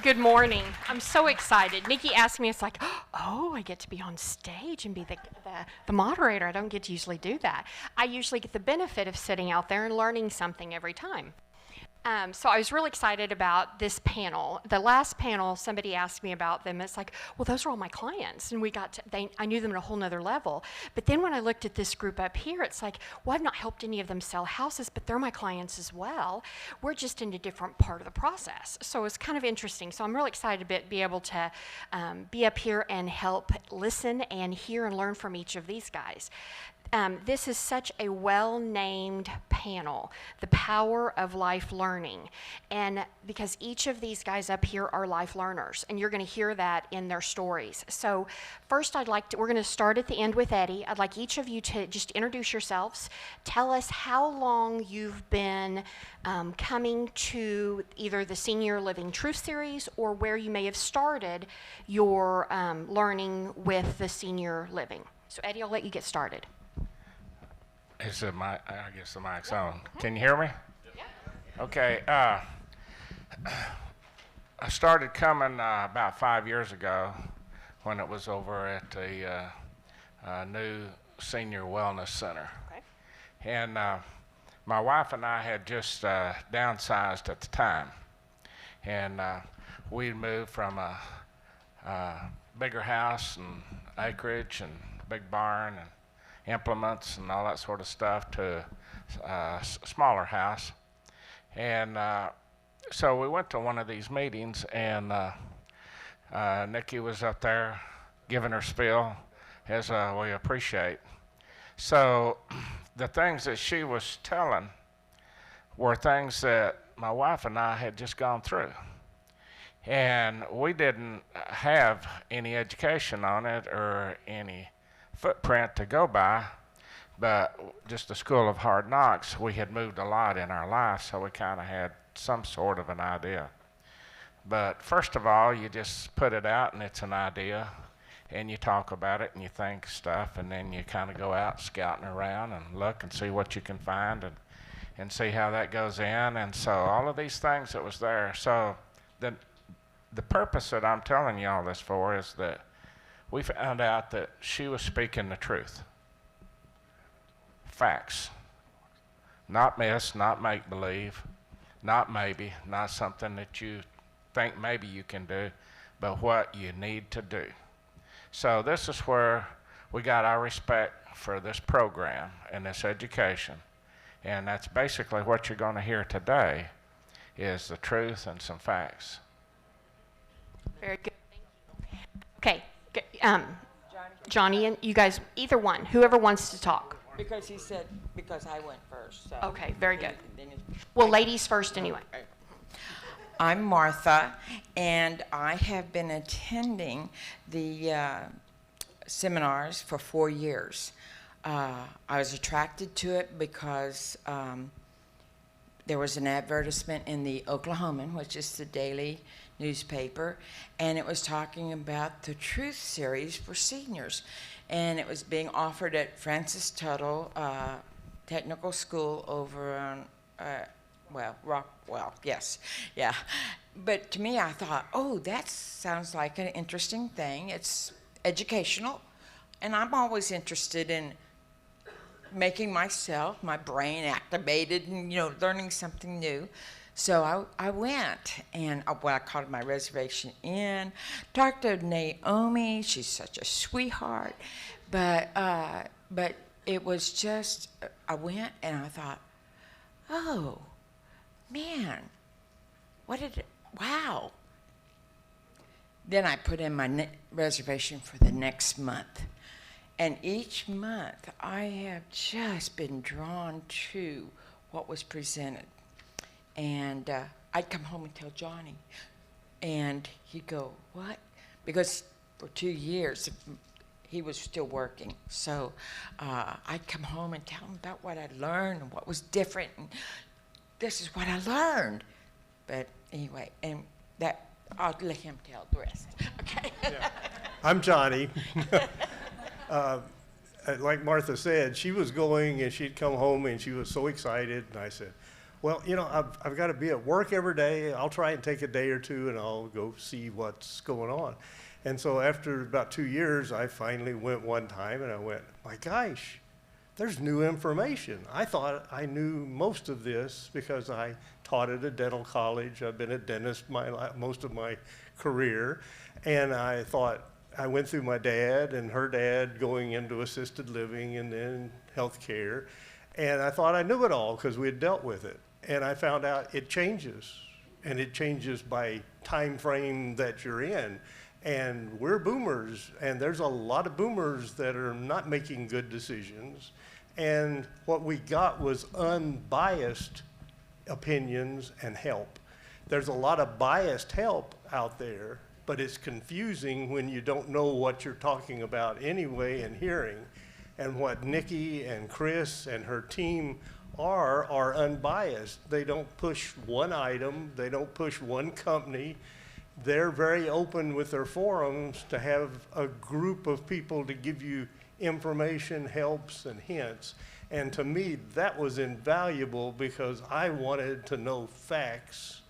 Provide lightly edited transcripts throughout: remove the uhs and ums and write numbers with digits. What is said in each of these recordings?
Good morning. I'm so excited. Nikki asked me, it's like, oh, I get to be on stage and be the moderator. I don't get to usually do that. I usually get the benefit of sitting out there and learning something every time. So I was really excited about this panel. The last panel, somebody asked me about them. It's like, well, those are all my clients, and I knew them at a whole nother level. But then when I looked at this group up here, it's like, well, I've not helped any of them sell houses, but they're my clients as well. We're just in a different part of the process. So it's kind of interesting. So I'm really excited to be able to be up here and help listen and hear and learn from each of these guys. This is such a well-named panel, The Power of Life Learning. And because each of these guys up here are life learners, and you're going to hear that in their stories. So first we're going to start at the end with Eddie. I'd like each of you to just introduce yourselves. Tell us how long you've been coming to either the Senior Living Truth Series or where you may have started your learning with the senior living. So Eddie, I'll let you get started. I guess the mic's on. Can you hear me? Yeah. Okay. I started coming about 5 years ago when it was over at the new Senior Wellness Center. Okay. And my wife and I had just downsized at the time. And we'd moved from a bigger house and acreage and big barn and implements and all that sort of stuff to a smaller house. And so we went to one of these meetings, and Nikki was up there giving her spiel, as we appreciate. So the things that she was telling were things that my wife and I had just gone through. And we didn't have any education on it or any footprint to go by, but just the school of hard knocks. We had moved a lot in our life, so we kind of had some sort of an idea. But first of all, you just put it out, and it's an idea, and you talk about it, and you think stuff, and then you kind of go out scouting around and look and see what you can find and see how that goes in. And so all of these things that was there. So the purpose that I'm telling you all this for is that we found out that she was speaking the truth. Facts. Not myths, not make-believe, not maybe, not something that you think maybe you can do, but what you need to do. So this is where we got our respect for this program and this education. And that's basically what you're going to hear today is the truth and some facts. Very good. Okay. Johnny and you guys, either one, whoever wants to talk. Because he said, because I went first. So Okay, very good. Well, ladies first anyway. I'm Martha, and I have been attending the seminars for 4 years. I was attracted to it because there was an advertisement in the Oklahoman, which is the daily newspaper, and it was talking about the Truth Series for seniors. And it was being offered at Francis Tuttle Technical School over on, Rockwell, yes, yeah. But to me, I thought, oh, that sounds like an interesting thing. It's educational, and I'm always interested in making my brain activated and, learning something new. So I went, and I called my reservation in, talked to Naomi. She's such a sweetheart. But it was just, I went, and I thought, oh, man, wow. Then I put in my reservation for the next month. And each month, I have just been drawn to what was presented. And I'd come home and tell Johnny, and he'd go, what? Because for 2 years, he was still working. So I'd come home and tell him about what I learned and what was different. And this is what I learned. But anyway, and that I'll let him tell the rest. Okay. Yeah. I'm Johnny. Like Martha said, she was going and she'd come home and she was so excited. And I said, Well, I've got to be at work every day. I'll try and take a day or two and I'll go see what's going on. And so after about 2 years, I finally went one time and I went, my gosh, there's new information. I thought I knew most of this because I taught at a dental college. I've been a dentist most of my career. And I thought, I went through my dad and her dad going into assisted living and then healthcare. And I thought I knew it all because we had dealt with it. And I found out it changes. And it changes by time frame that you're in. And we're boomers, and there's a lot of boomers that are not making good decisions. And what we got was unbiased opinions and help. There's a lot of biased help out there, but it's confusing when you don't know what you're talking about anyway and hearing. And what Nikki and Chris and her team are unbiased. They don't push one item, they don't push one company. They're very open with their forums to have a group of people to give you information, helps, and hints. And to me, that was invaluable because I wanted to know facts,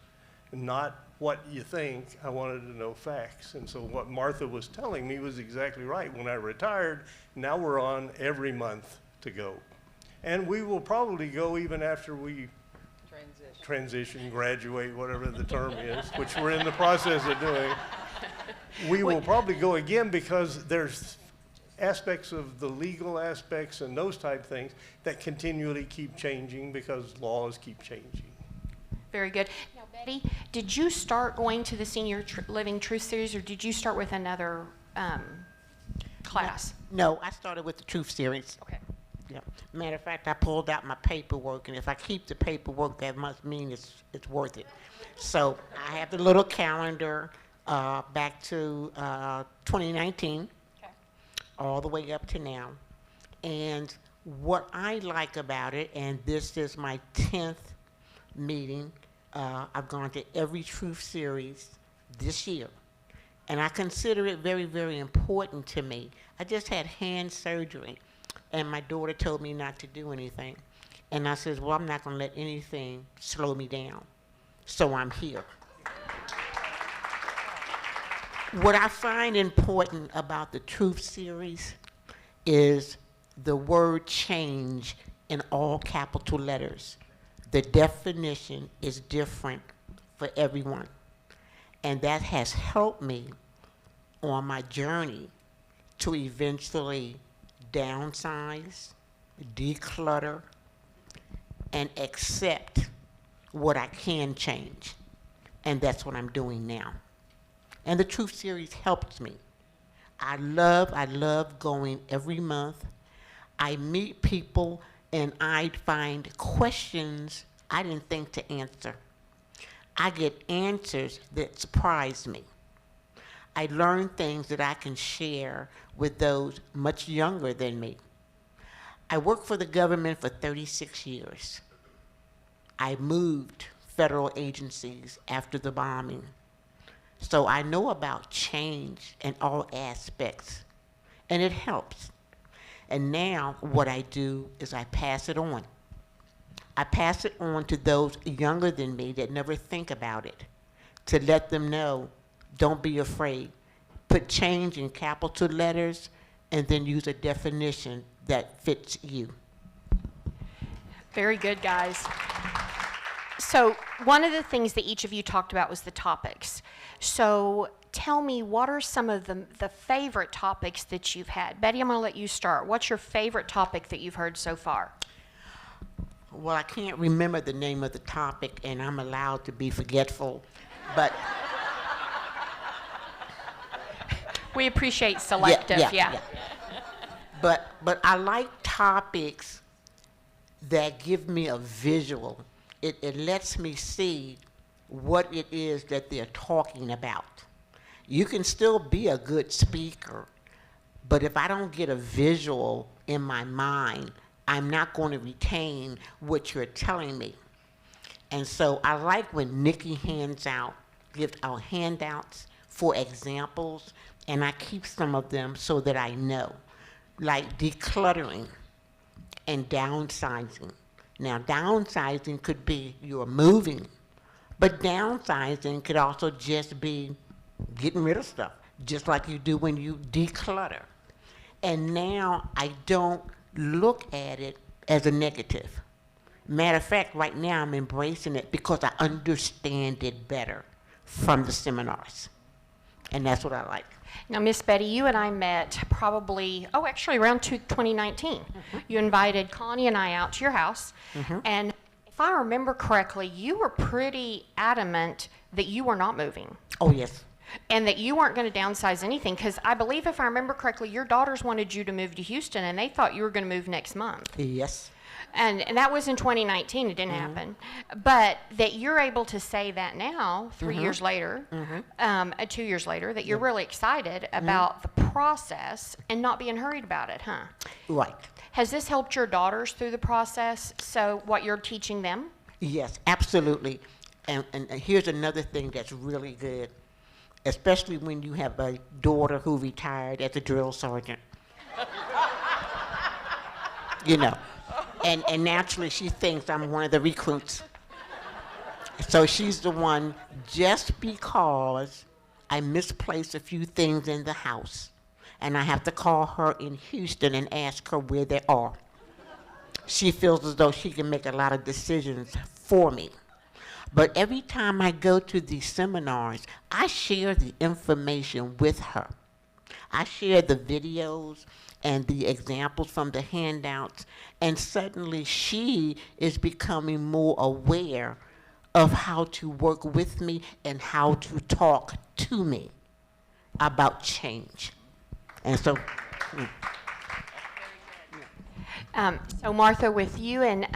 not what you think. I wanted to know facts. And so what Martha was telling me was exactly right. When I retired, now we're on every month to go. And we will probably go even after we transition, graduate, whatever the term is, which we're in the process of doing. We will probably go again because there's aspects of the legal aspects and those type things that continually keep changing because laws keep changing. Very good. Now, Betty, did you start going to the Senior Living Truth Series, or did you start with another class? No, I started with the Truth Series. Okay. Yeah. Matter of fact, I pulled out my paperwork, and if I keep the paperwork, that must mean it's worth it. So I have the little calendar back to 2019, Okay. all the way up to now. And what I like about it, and this is my 10th meeting, I've gone to every Truth Series this year. And I consider it very, very important to me. I just had hand surgery. And my daughter told me not to do anything. And I said, well, I'm not going to let anything slow me down. So I'm here. What I find important about the Truth Series is the word change in all capital letters. The definition is different for everyone. And that has helped me on my journey to eventually downsize, declutter, and accept what I can change. And that's what I'm doing now. And the Truth Series helps me. I love going every month. I meet people and I find questions I didn't think to answer. I get answers that surprise me. I learn things that I can share with those much younger than me. I worked for the government for 36 years. I moved federal agencies after the bombing. So I know about change in all aspects, and it helps. And now what I do is I pass it on. I pass it on to those younger than me that never think about it, to let them know, don't be afraid. Put change in capital letters and then use a definition that fits you. Very good, guys. So one of the things that each of you talked about was the topics. So tell me, what are some of the favorite topics that you've had? Betty, I'm going to let you start. What's your favorite topic that you've heard so far? Well, I can't remember the name of the topic, and I'm allowed to be forgetful, but... We appreciate selective, yeah. But I like topics that give me a visual. It lets me see what it is that they're talking about. You can still be a good speaker, but if I don't get a visual in my mind, I'm not going to retain what you're telling me. And so I like when Nikki gives out handouts for examples, and I keep some of them so that I know, like decluttering and downsizing. Now, downsizing could be you're moving, but downsizing could also just be getting rid of stuff, just like you do when you declutter. And now I don't look at it as a negative. Matter of fact, right now I'm embracing it because I understand it better from the seminars. And that's what I like. Now, Miss Betty, you and I met probably, actually around 2019. You invited Connie and I out to your house. And if I remember correctly, you were pretty adamant that you were not moving. Oh, yes. And that you weren't going to downsize anything, because I believe, if I remember correctly, your daughters wanted you to move to Houston, and they thought you were going to move next month. Yes. And that was in 2019. It didn't happen. But that you're able to say that now, 3 years later, 2 years later, that you're really excited about the process and not being hurried about it, huh? Right. Has this helped your daughters through the process, so what you're teaching them? Yes, absolutely. And here's another thing that's really good, especially when you have a daughter who retired as a drill sergeant. You know, and naturally she thinks I'm one of the recruits. So she's the one, just because I misplaced a few things in the house, and I have to call her in Houston and ask her where they are. She feels as though she can make a lot of decisions for me. But every time I go to these seminars, I share the information with her. I share the videos and the examples from the handouts, and suddenly she is becoming more aware of how to work with me and how to talk to me about change. And so, So Martha, with you and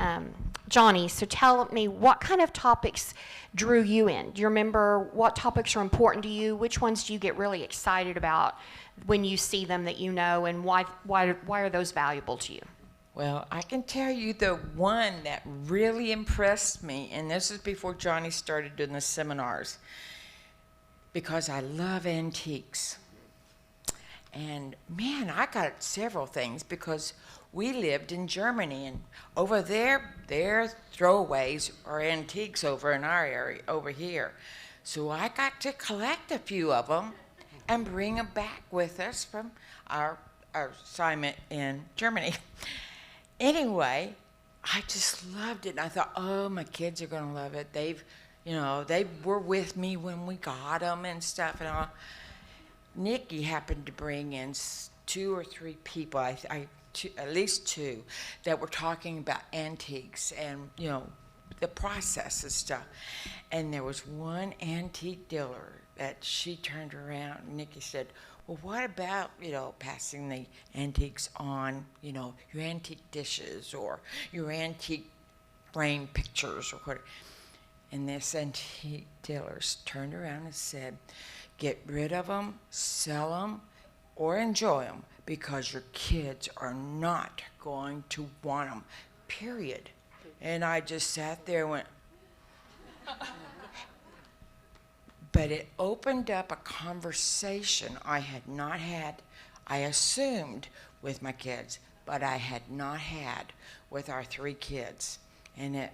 Johnny, so tell me, what kind of topics drew you in? Do you remember what topics are important to you? Which ones do you get really excited about when you see them that you know, and why are those valuable to you? Well, I can tell you the one that really impressed me, and this is before Johnny started doing the seminars, because I love antiques. And man, I got several things, because we lived in Germany, and over there, their throwaways are antiques over in our area, over here. So I got to collect a few of them and bring them back with us from our assignment in Germany. Anyway, I just loved it. And I thought, oh, my kids are going to love it. They were with me when we got them and stuff and all. Nikki happened to bring in 2 or 3 people, at least 2, that were talking about antiques and, the process and stuff. And there was one antique dealer that she turned around, and Nikki said, well, what about, passing the antiques on, your antique dishes or your antique frame pictures or whatever. And this antique dealer turned around and said, get rid of them, sell them, or enjoy them, because your kids are not going to want them, period. And I just sat there and went, but it opened up a conversation I had not had, I assumed, with my kids, but I had not had with our 3 kids. And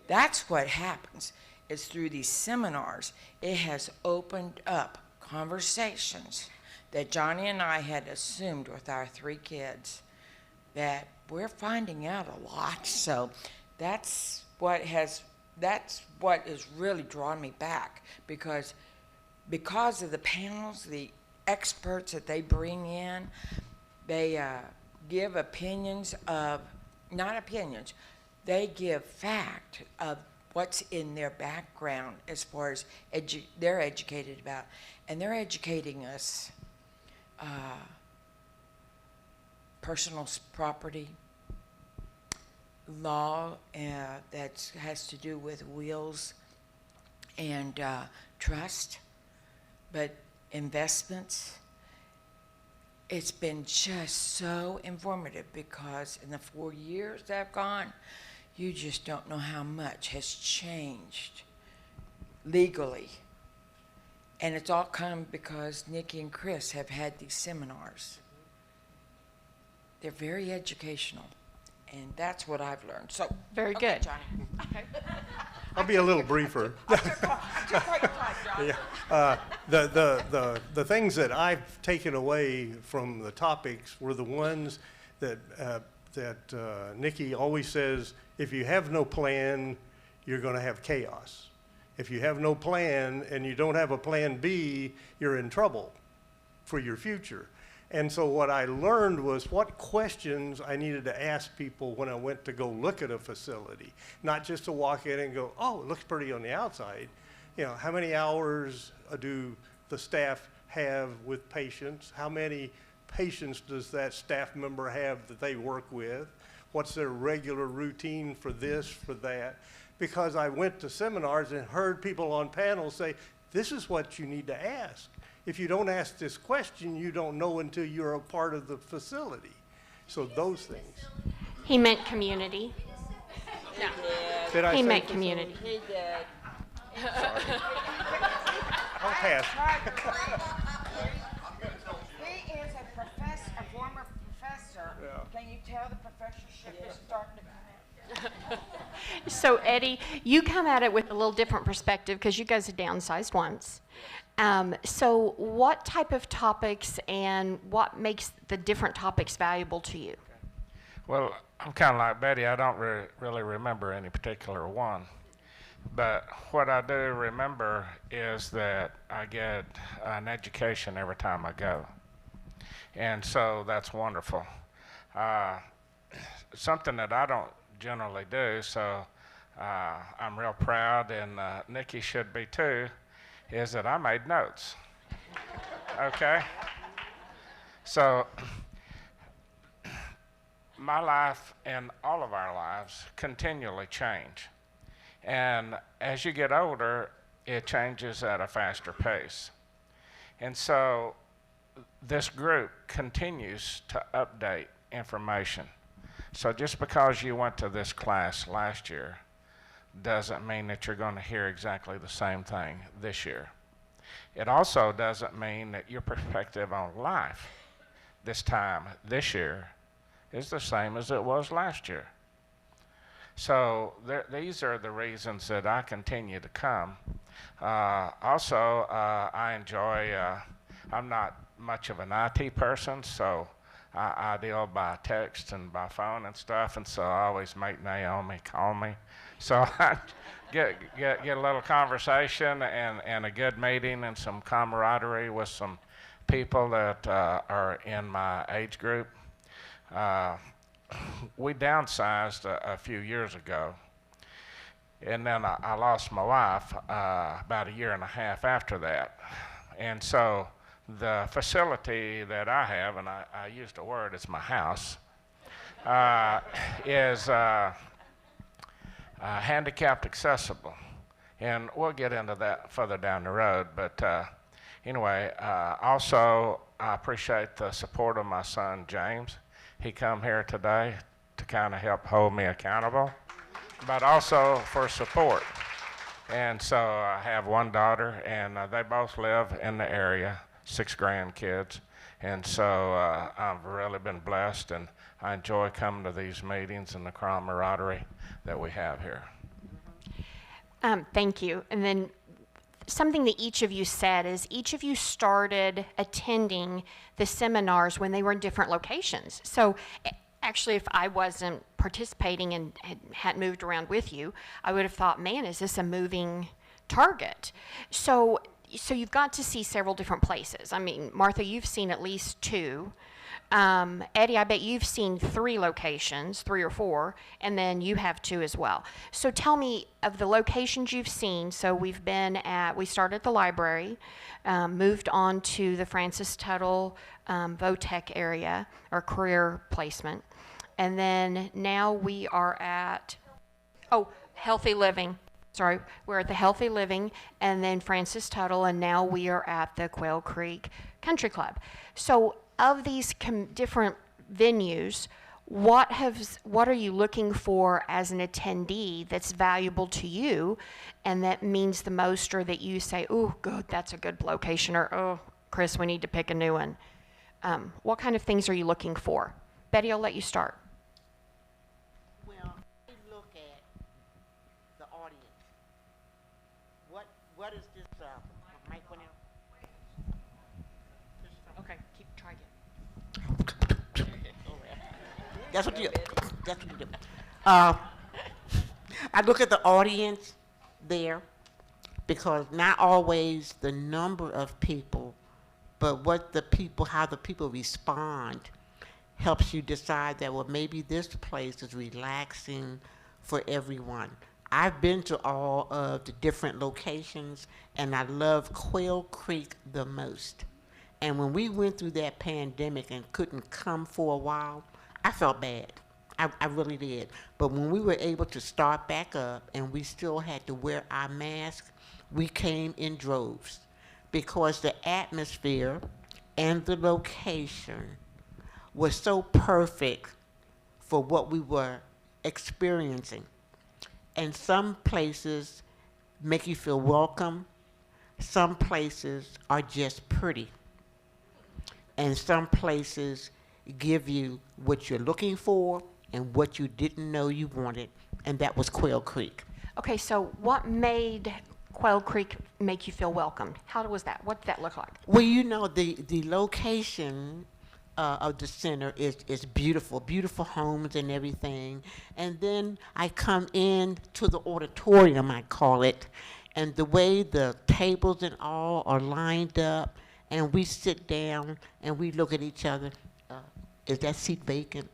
that's what happens. It's through these seminars, it has opened up conversations that Johnny and I had assumed with our 3 kids that we're finding out a lot. So that's what has really drawn me back, because of the panels, the experts that they bring in, they give they give fact of what's in their background as far as they're educated about. And they're educating us personal property, law that has to do with wills and trust, but investments. It's been just so informative, because in the 4 years that I've gone, you just don't know how much has changed legally. And it's all come because Nikki and Chris have had these seminars. They're very educational, And that's what I've learned. So Very okay, good. Johnny. I'll be a little briefer. Yeah. The things that I've taken away from the topics were the ones that Nikki always says, if you have no plan, you're going to have chaos. If you have no plan and you don't have a plan B, you're in trouble for your future. And so what I learned was what questions I needed to ask people when I went to go look at a facility, not just to walk in and go, oh, it looks pretty on the outside. You know, how many hours do the staff have with patients? How many patients does that staff member have that they work with? What's their regular routine for this, for that? Because I went to seminars and heard people on panels say, this is what you need to ask. If you don't ask this question, you don't know until you're a part of the facility. So those things. He meant community. No, Did I he say meant facility? community. He did. I'll pass. He is a professor, a former professor. Yeah. Can you tell the professorship is starting to come out? So Eddie, you come at it with a little different perspective because you guys have downsized once. So what type of topics and what makes the different topics valuable to you? Well, I'm kind of like Betty. I don't really remember any particular one. But what I do remember is that I get an education every time I go. And so that's wonderful. Something that I don't generally do, so I'm real proud, and Nikki should be too, is that I made notes. Okay? So my life and all of our lives continually change. And as you get older, it changes at a faster pace. And so this group continues to update information. So just because you went to this class last year doesn't mean that you're going to hear exactly the same thing this year. It also doesn't mean that your perspective on life this year, is the same as it was last year. So these are the reasons that I continue to come. Also, I enjoy, I'm not much of an IT person, so I deal by text and by phone and stuff, and so I always make Naomi call me. So I get a little conversation and a good meeting and some camaraderie with some people that are in my age group. We downsized a few years ago, and then I lost my wife about a year and a half after that. And so the facility that I have, and I use the word, it's my house, is handicapped accessible. And we'll get into that further down the road. But anyway, also I appreciate the support of my son, James. He come here today to kind of help hold me accountable, but also for support. And so I have one daughter, and they both live in the area, 6 grandkids. And so I've really been blessed, and I enjoy coming to these meetings and the camaraderie that we have here. Thank you. And then something that each of you said is each of you started attending the seminars when they were in different locations. So actually, if I wasn't participating and hadn't moved around with you, I would have thought, man, is this a moving target? So you've got to see several different places. I mean, Martha, you've seen at least 2. Eddie, I bet you've seen 3 locations, 3 or 4, and then you have 2 as well. So tell me of the locations you've seen. So we started at the library, moved on to the Francis Tuttle VOTEC area, or career placement, and then now we are at, Healthy Living. Sorry, we're at the Healthy Living, and then Francis Tuttle, and now we are at the Quail Creek Country Club. So of these different venues, what are you looking for as an attendee that's valuable to you and that means the most, or that you say, oh, good, that's a good location, or oh, Chris, we need to pick a new one? What kind of things are you looking for? Betty, I'll let you start. audience. What is this, mic went out? Okay, try again. That's what you do. I look at the audience there because not always the number of people, but how the people respond helps you decide that, well, maybe this place is relaxing for everyone. I've been to all of the different locations, and I love Quail Creek the most. And when we went through that pandemic and couldn't come for a while, I felt bad. I really did. But when we were able to start back up and we still had to wear our masks, we came in droves because the atmosphere and the location was so perfect for what we were experiencing. And some places make you feel welcome. Some places are just pretty. And some places give you what you're looking for and what you didn't know you wanted, and that was Quail Creek. Okay, so what made Quail Creek make you feel welcome? How was that? What did that look like? Well, you know, the location of the center is beautiful, beautiful homes and everything. And then I come in to the auditorium, I call it, and the way the tables and all are lined up, and we sit down and we look at each other. Is that seat vacant?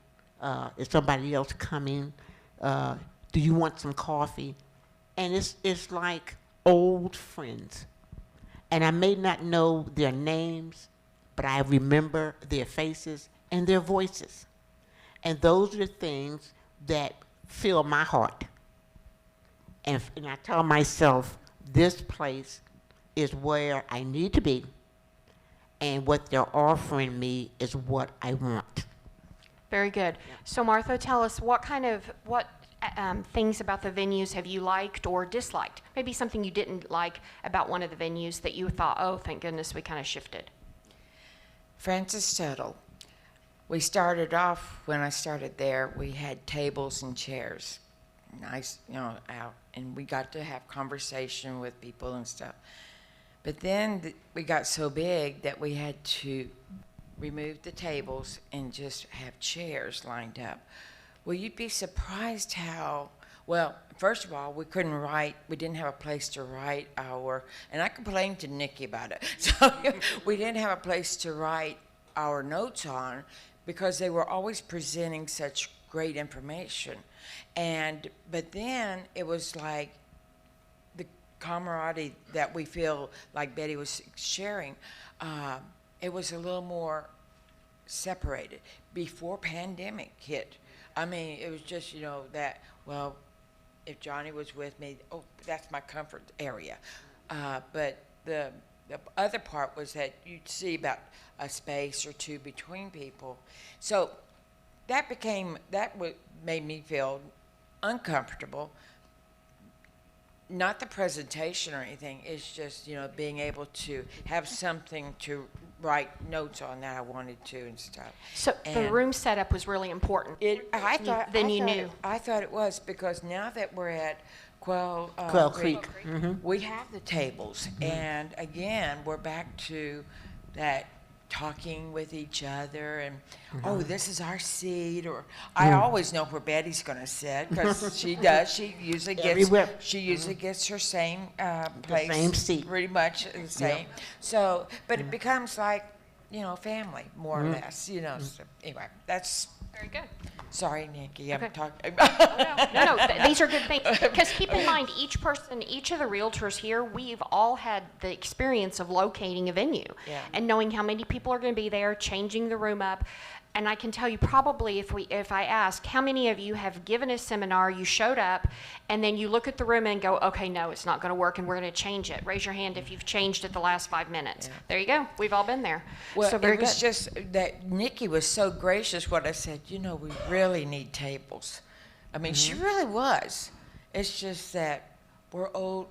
Is somebody else coming? Do you want some coffee? And it's like old friends. And I may not know their names, but I remember their faces and their voices. And those are the things that fill my heart. And I tell myself, this place is where I need to be, and what they're offering me is what I want. Very good. Yeah. So Martha, tell us what things about the venues have you liked or disliked? Maybe something you didn't like about one of the venues that you thought, oh, thank goodness we kind of shifted. Francis Tuttle. We started off, when I started there, we had tables and chairs, nice, out, and we got to have conversation with people and stuff. But then we got so big that we had to remove the tables and just have chairs lined up. Well, you'd be surprised how, well, first of all, we didn't have a place to write and I complained to Nikki about it. So we didn't have a place to write our notes on because they were always presenting such great information. But then it was like the camaraderie that we feel like Betty was sharing, it was a little more separated before pandemic hit. I mean, it was just, that, well, if Johnny was with me, oh, that's my comfort area. But the other part was that you'd see about a space or two between people. So that made me feel uncomfortable. Not the presentation or anything, it's just, being able to have something to write notes on that I wanted to and stuff. So the room setup was really important. I thought it was, because now that we're at Quail Creek. Mm-hmm. We have the tables, and again, we're back to that talking with each other and, oh, this is our seat, or I always know where Betty's going to sit because she does. She usually gets her same place, the same seat, pretty much the same. Yep. So, but it becomes like, family more or less. So anyway, that's very good. Sorry, Nikki, I'm talking. No, these are good things. Because keep in mind, each of the realtors here, we've all had the experience of locating a venue and knowing how many people are going to be there, changing the room up. And I can tell you probably if I ask, how many of you have given a seminar, you showed up, and then you look at the room and go, okay, no, it's not going to work, and we're going to change it. Raise your hand if you've changed it the last 5 minutes. Yeah. There you go. We've all been there. Well, so very it was good. just that Nikki was so gracious when I said, we really need tables. I mean, she really was. It's just that we're old.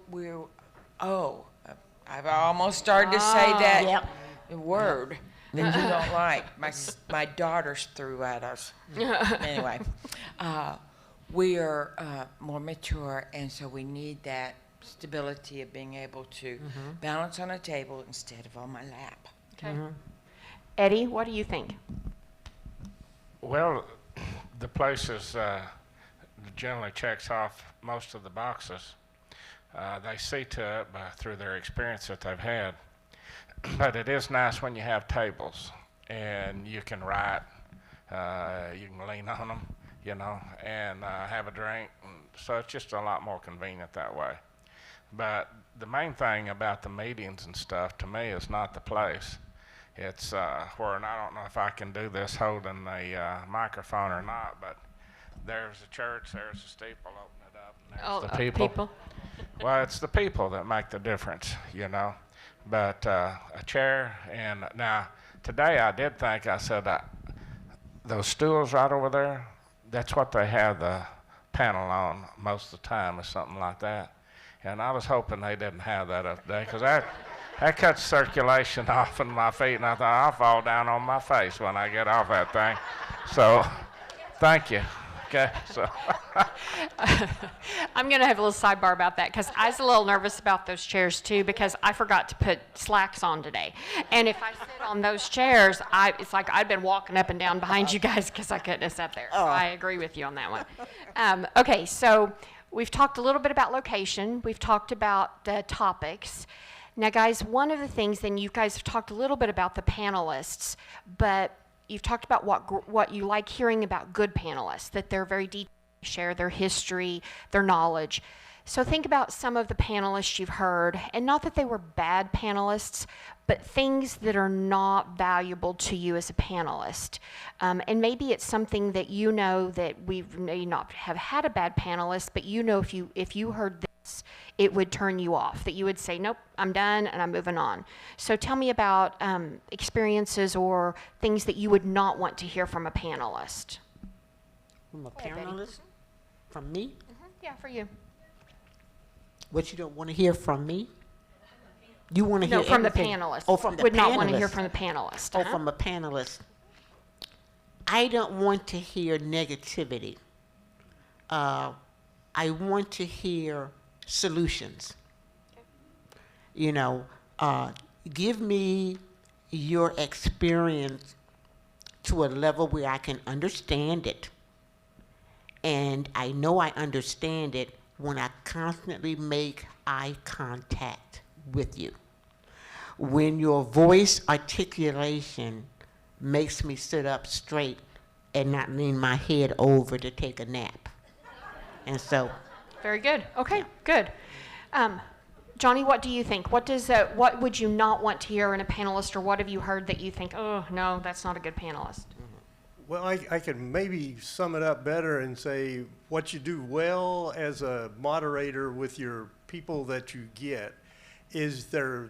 I've almost started to say that word. That you don't like. My daughters threw at us. Anyway, we are more mature, and so we need that stability of being able to balance on a table instead of on my lap. Okay. Eddie, what do you think? Well, the place is generally checks off most of the boxes. They see to it through their experience that they've had. But it is nice when you have tables and you can write, you can lean on them, and have a drink. So it's just a lot more convenient that way. But the main thing about the meetings and stuff to me is not the place. It's where, and I don't know if I can do this holding the microphone or not, but there's a church, there's a steeple, open it up, and there's the people. Well, it's the people that make the difference, But a chair, and now today I did think, I said, those stools right over there, that's what they have the panel on most of the time, or something like that. And I was hoping they didn't have that up today, because that cuts circulation off in my feet, and I thought I'll fall down on my face when I get off that thing. So, thank you. Okay, so. I'm going to have a little sidebar about that, because I was a little nervous about those chairs too, because I forgot to put slacks on today. And if I sit on those chairs, it's like I've been walking up and down behind you guys because I couldn't have sat there. So I agree with you on that one. Okay, so we've talked a little bit about location. We've talked about the topics. Now, guys, one of the things, and you guys have talked a little bit about the panelists, but you've talked about what you like hearing about good panelists, that they're very detailed, share their history, their knowledge. So think about some of the panelists you've heard, and not that they were bad panelists, but things that are not valuable to you as a panelist. And maybe it's something that that we may not have had a bad panelist, but if you heard this, it would turn you off, that you would say, nope, I'm done and I'm moving on. So tell me about experiences or things that you would not want to hear from a panelist. From a panelist? From me? Yeah, for you. What you don't want to hear from me? You want to hear from everything. The panelist. Oh, from the would panelist. Not want to hear from the panelist. Oh, from a panelist. I don't want to hear negativity. I want to hear solutions. Give me your experience to a level where I can understand it. And I know I understand it when I constantly make eye contact with you. When your voice articulation makes me sit up straight and not lean my head over to take a nap. And so. Very good. Okay, good. Johnny, what do you think? What would you not want to hear in a panelist, or what have you heard that you think, oh, no, that's not a good panelist? Well, I can maybe sum it up better and say what you do well as a moderator with your people that you get is they're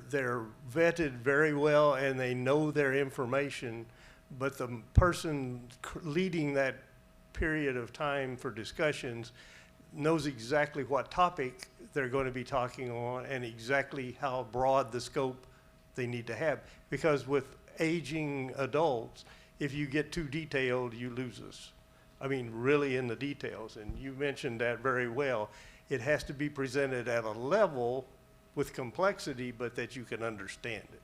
vetted very well and they know their information, but the person leading that period of time for discussions knows exactly what topic they're going to be talking on and exactly how broad the scope they need to have. Because with aging adults, if you get too detailed, you lose us. I mean, really in the details. And you mentioned that very well. It has to be presented at a level with complexity, but that you can understand it.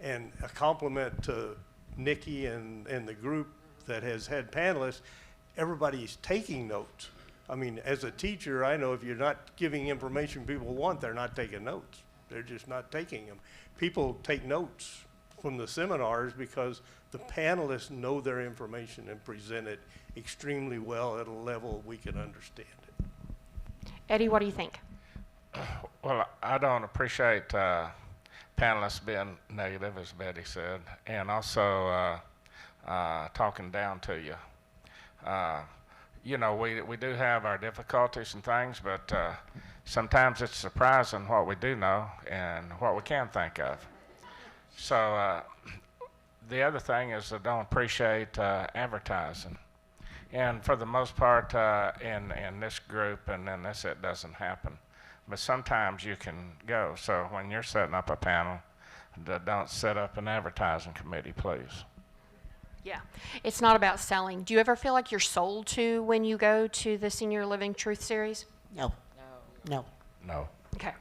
And a compliment to Nikki and the group that has had panelists, everybody's taking notes. I mean, as a teacher, I know if you're not giving information people want, they're not taking notes. They're just not taking them. People take notes from the seminars because the panelists know their information and present it extremely well at a level we can understand it. Eddie, what do you think? Well, I don't appreciate panelists being negative, as Betty said, and also talking down to you. We do have our difficulties and things, but sometimes it's surprising what we do know and what we can think of. So the other thing is I don't appreciate advertising. And for the most part, in this group and in this, it doesn't happen. But sometimes you can go. So when you're setting up a panel, don't set up an advertising committee, please. Yeah, it's not about selling. Do you ever feel like you're sold to when you go to the Senior Living Truth Series? No. No. No. Okay.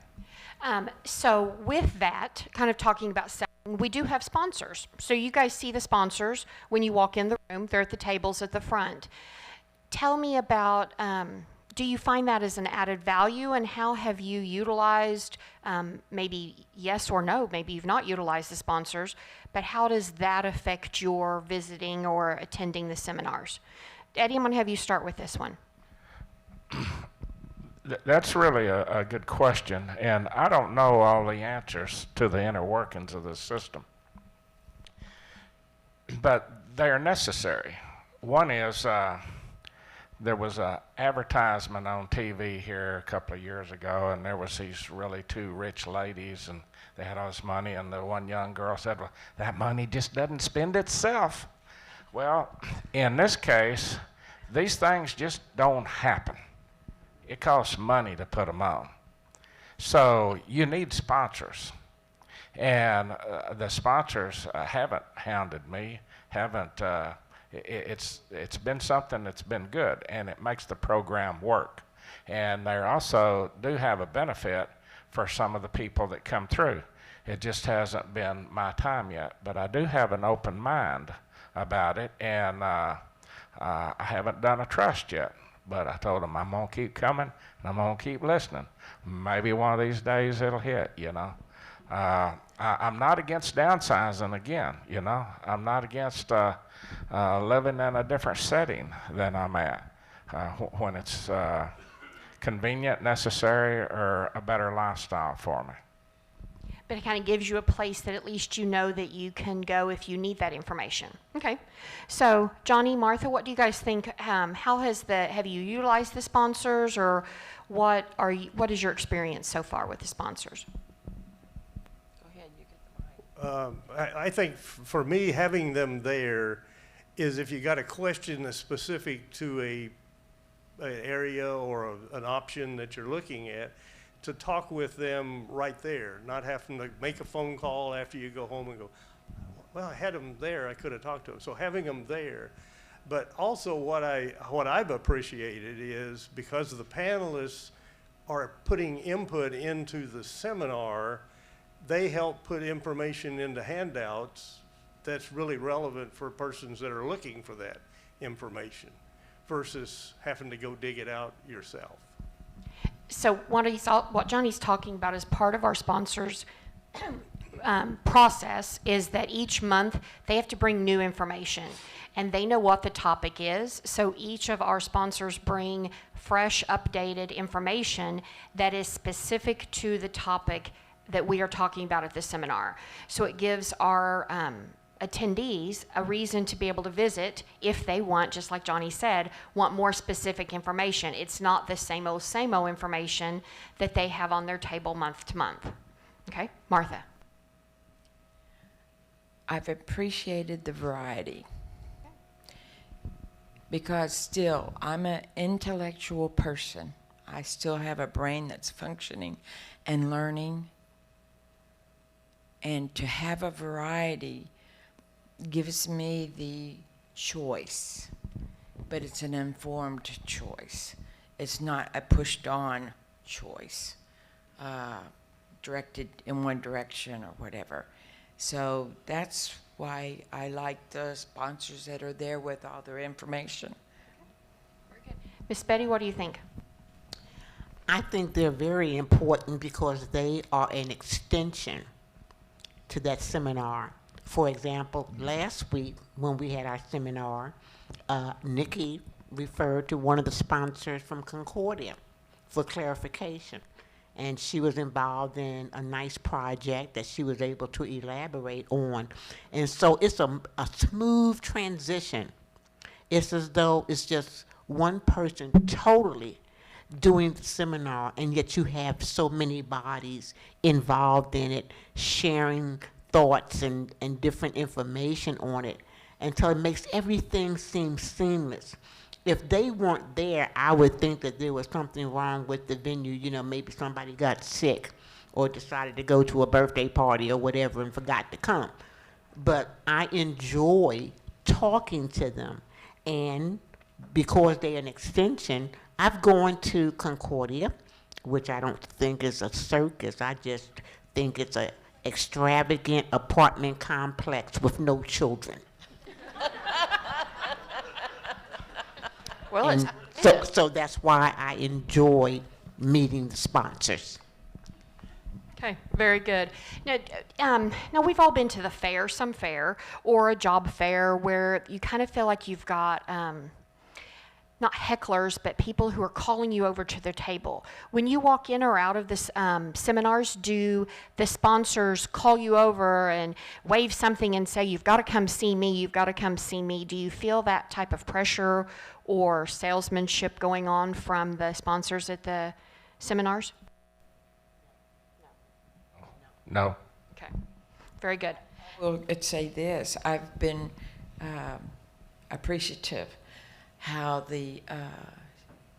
So with that, kind of talking about selling, we do have sponsors. So you guys see the sponsors when you walk in the room. They're at the tables at the front. Tell me about, do you find that as an added value, and how have you utilized, maybe yes or no, maybe you've not utilized the sponsors, but how does that affect your visiting or attending the seminars? Eddie, I'm going to have you start with this one. That's really a good question, and I don't know all the answers to the inner workings of this system. But they are necessary. One is there was an advertisement on TV here a couple of years ago, and there was these really two rich ladies, and they had all this money, and the one young girl said, well, that money just doesn't spend itself. Well, in this case, these things just don't happen. It costs money to put them on. So you need sponsors. And the sponsors haven't hounded me, it's been something that's been good, and it makes the program work. And they also do have a benefit for some of the people that come through. It just hasn't been my time yet, but I do have an open mind about it, and I haven't done a trust yet. But I told them I'm going to keep coming, and I'm going to keep listening. Maybe one of these days it'll hit, you know. I'm not against downsizing again, you know. I'm not against living in a different setting than I'm at when it's convenient, necessary, or a better lifestyle for me. But it kind of gives you a place that at least you know that you can go if you need that information. Okay. So, Johnny, Martha, what do you guys think? Have you utilized the sponsors, or what is your experience so far with the sponsors? Go ahead, you get the mic. I think for me, having them there is if you got a question that's specific to an area or an option that you're looking at, to talk with them right there, not having to make a phone call after you go home and go, well, I had them there, I could have talked to them. So having them there. But also what I've appreciated is because the panelists are putting input into the seminar, they help put information into handouts that's really relevant for persons that are looking for that information versus having to go dig it out yourself. So what Johnny's talking about is part of our sponsors' process is that each month they have to bring new information, and they know what the topic is. So each of our sponsors bring fresh, updated information that is specific to the topic that we are talking about at the seminar. So it gives our attendees a reason to be able to visit if they want, just like Johnny said, want more specific information. It's not the same old information that they have on their table month to month. Okay, Martha. I've appreciated the variety because still I'm an intellectual person. I still have a brain that's functioning and learning, and to have a variety gives me the choice, but it's an informed choice. It's not a pushed-on choice, directed in one direction or whatever. So that's why I like the sponsors that are there with all their information. Very good. Miss Betty, what do you think? I think they're very important because they are an extension to that seminar. For example, last week when we had our seminar, Nikki referred to one of the sponsors from Concordia for clarification. And she was involved in a nice project that she was able to elaborate on. And so it's a smooth transition. It's as though it's just one person totally doing the seminar, and yet you have so many bodies involved in it, sharing thoughts and different information on it. And so it makes everything seem seamless. If they weren't there, I would think that there was something wrong with the venue. You know, maybe somebody got sick or decided to go to a birthday party or whatever and forgot to come. But I enjoy talking to them. And because they're an extension, I've gone to Concordia, which I don't think is a circus. I just think it's a extravagant apartment complex with no children. Well, And so that's why I enjoy meeting the sponsors. okay, very good. Now we've all been to the fair, some fair, or a job fair where you kind of feel like you've got not hecklers, but people who are calling you over to their table. When you walk in or out of this seminars, do the sponsors call you over and wave something and say, "You've got to come see me, you've got to come see me"? Do you feel that type of pressure or salesmanship going on from the sponsors at the seminars? No. Okay, very good. Well, I'd say this. I've been appreciative how the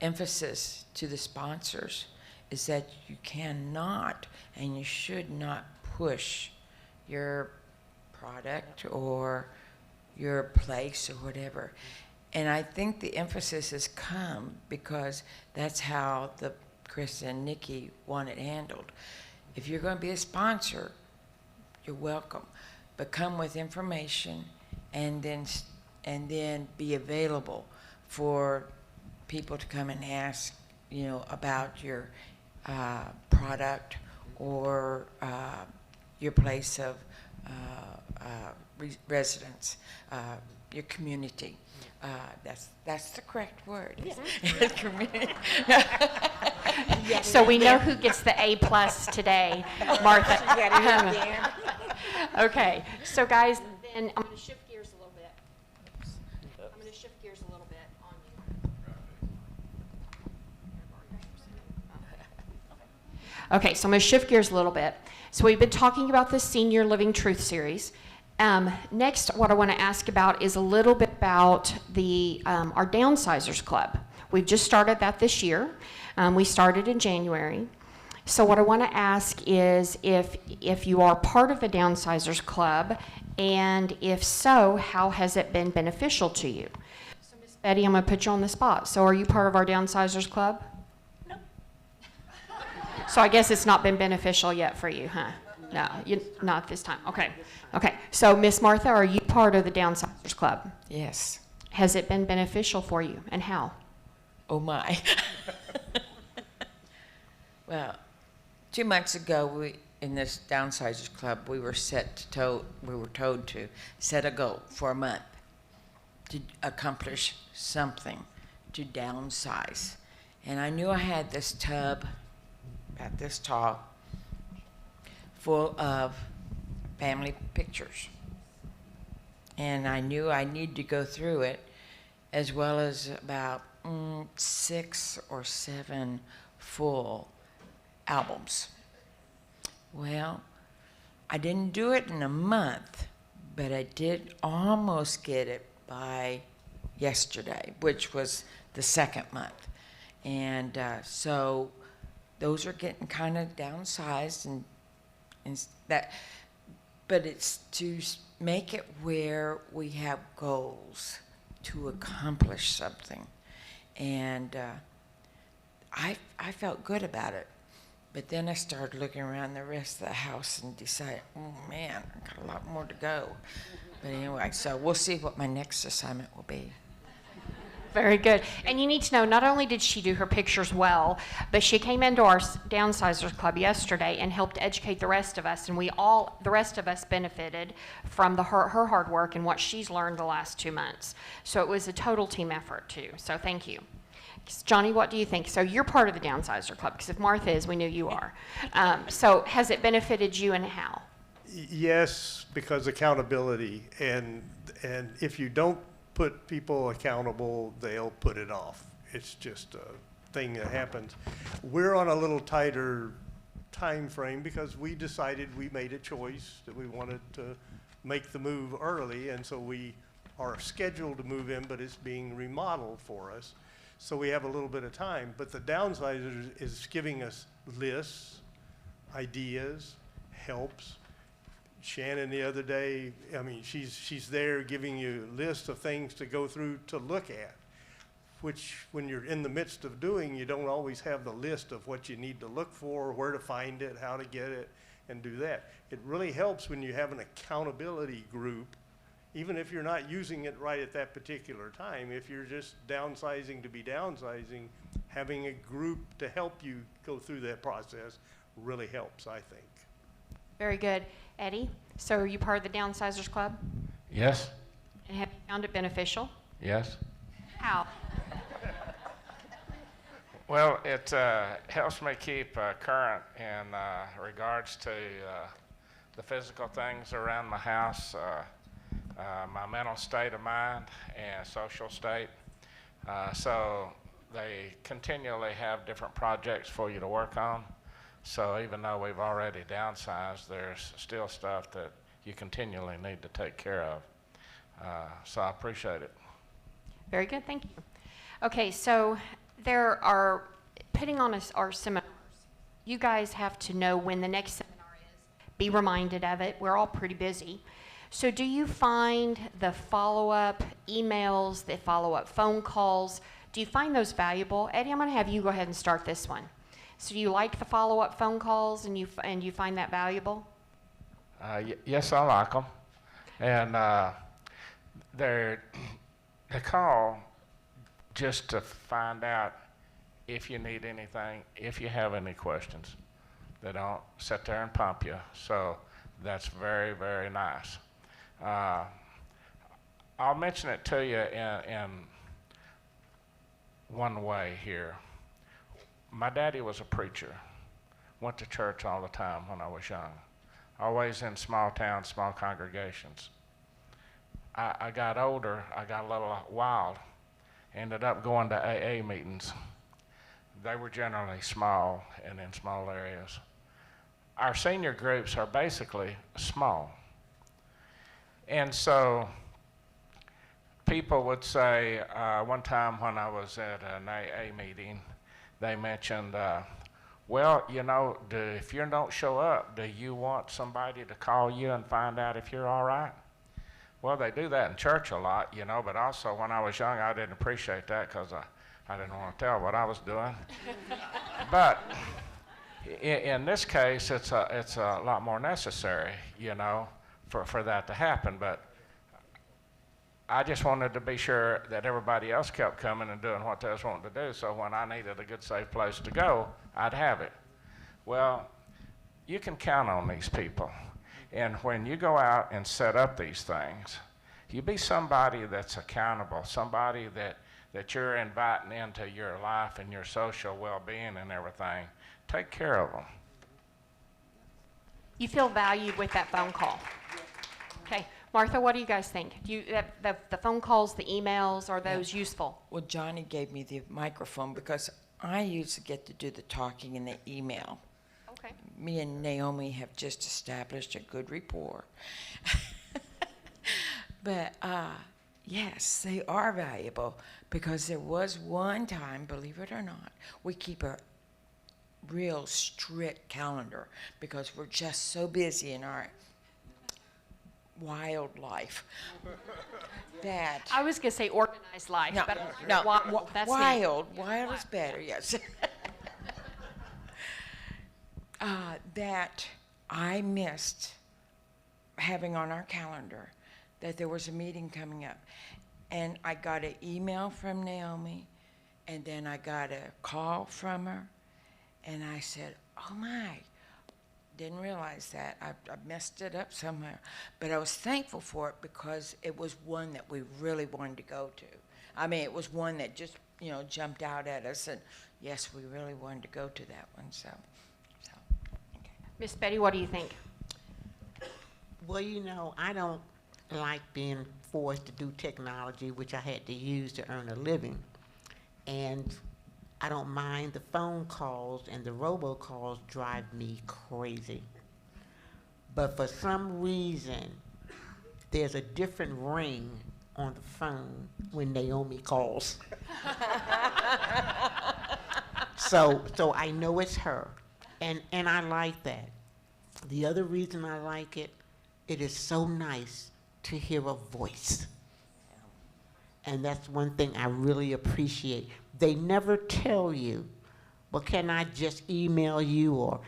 emphasis to the sponsors is that you cannot and you should not push your product or your place or whatever. And I think the emphasis has come because that's how Chris and Nikki want it handled. If you're going to be a sponsor, you're welcome, but come with information and then be available for people to come and ask, about your product or your place of residence, your community. That's the correct word. Yeah. Community. So we know who gets the A+ today, Martha. Okay, so guys, then I'm going to shift gears a little bit. I'm going to shift gears a little bit on you. Okay, so I'm going to shift gears a little bit. So we've been talking about the Senior Living Truth Series. Next, what I want to ask about is a little bit about our Downsizers Club. We've just started that this year. We started in January. So what I want to ask is if you are part of the Downsizers Club, and if so, how has it been beneficial to you? So Miss Betty, I'm going to put you on the spot. So are you part of our Downsizers Club? No. So I guess it's not been beneficial yet for you, huh? No, not this time. Okay. Okay. So Miss Martha, are you part of the Downsizers Club? Yes. Has it been beneficial for you, and how? Oh my. Well, 2 months ago, in this Downsizers Club, we were told to set a goal for a month to accomplish something, to downsize. And I knew I had this tub about this tall full of family pictures. And I knew I needed to go through it, as well as about 6 or 7 full albums. Well, I didn't do it in a month, but I did almost get it by yesterday, which was the second month. And so those are getting kind of downsized, and that, but it's to make it where we have goals to accomplish something. And I felt good about it. But then I started looking around the rest of the house and decided, oh man, I got a lot more to go. But anyway, so we'll see what my next assignment will be. Very good. And you need to know, not only did she do her pictures well, but she came into our Downsizers Club yesterday and helped educate the rest of us, and the rest of us benefited from her hard work and what she's learned the last 2 months. So it was a total team effort too. So thank you. Johnny, what do you think? So you're part of the Downsizer Club, because if Martha is, we knew you are. So has it benefited you, and how? Yes, because accountability, and if you don't put people accountable, they'll put it off. It's just a thing that happens. We're on a little tighter time frame because we made a choice that we wanted to make the move early, and so we are scheduled to move in, but it's being remodeled for us. So we have a little bit of time, but the Downsizers is giving us lists, ideas, helps, Shannon the other day, I mean, she's there giving you a list of things to go through to look at, which when you're in the midst of doing, you don't always have the list of what you need to look for, where to find it, how to get it, and do that. It really helps when you have an accountability group, even if you're not using it right at that particular time. If you're just downsizing to be downsizing, having a group to help you go through that process really helps, I think. Very good. Eddie, so are you part of the Downsizers Club? Yes, And have you found it beneficial? yes. How? Well, it helps me keep current in regards to the physical things around my house, my mental state of mind, and social state. So they continually have different projects for you to work on. So even though we've already downsized, there's still stuff that you continually need to take care of. So I appreciate it. Very good, thank you. Okay, so there are, putting on our seminars, you guys have to know when the next seminar is. Be reminded of it. We're all pretty busy. So do you find the follow-up emails, the follow-up phone calls, do you find those valuable? Eddie, I'm going to have you go ahead and start this one. So do you like the follow-up phone calls and you find that valuable? Yes, I like them. And they call just to find out if you need anything, if you have any questions. They don't sit there and pump you. So that's very, very nice. I'll mention it to you in one way here. My daddy was a preacher, went to church all the time when I was young, always in small towns, small congregations. I got older, I got a little wild, ended up going to AA meetings. They were generally small and in small areas. Our senior groups are basically small. And so people would say, one time when I was at an AA meeting, they mentioned, well, you know, if you don't show up, do you want somebody to call you and find out if you're all right? Well, they do that in church a lot, you know, but also when I was young, I didn't appreciate that because I didn't want to tell what I was doing. But in this case, it's a lot more necessary, you know, for that to happen. But I just wanted to be sure that everybody else kept coming and doing what they was wanting to do, so when I needed a good, safe place to go, I'd have it. Well, you can count on these people. And when you go out and set up these things, you be somebody that's accountable, somebody that you're inviting into your life and your social well-being and everything. Take care of them. You feel valued with that phone call. Okay, Martha, what do you guys think? Do you, the phone calls, the emails, are those useful? Well, Johnny gave me the microphone because I usually get to do the talking in the email. Okay. Me and Naomi have just established a good rapport. But yes, they are valuable because there was one time, believe it or not, we keep a real strict calendar because we're just so busy in our wild life that I was going to say organized life, no, but no, that's wild is better, yes. That I missed having on our calendar that there was a meeting coming up. And I got an email from Naomi, and then I got a call from her, and I said, oh my, didn't realize that. I messed it up somewhere. But I was thankful for it because it was one that we really wanted to go to. I mean, it was one that just, you know, jumped out at us, and yes, we really wanted to go to that one, so okay. Miss Betty, what do you think? Well, you know, I don't like being forced to do technology, which I had to use to earn a living. And I don't mind the phone calls, and the robocalls drive me crazy. But for some reason, there's a different ring on the phone when Naomi calls. So I know it's her, and I like that. The other reason I like it it is so nice to hear a voice. And that's one thing I really appreciate. They never tell you, well, can I just email you, or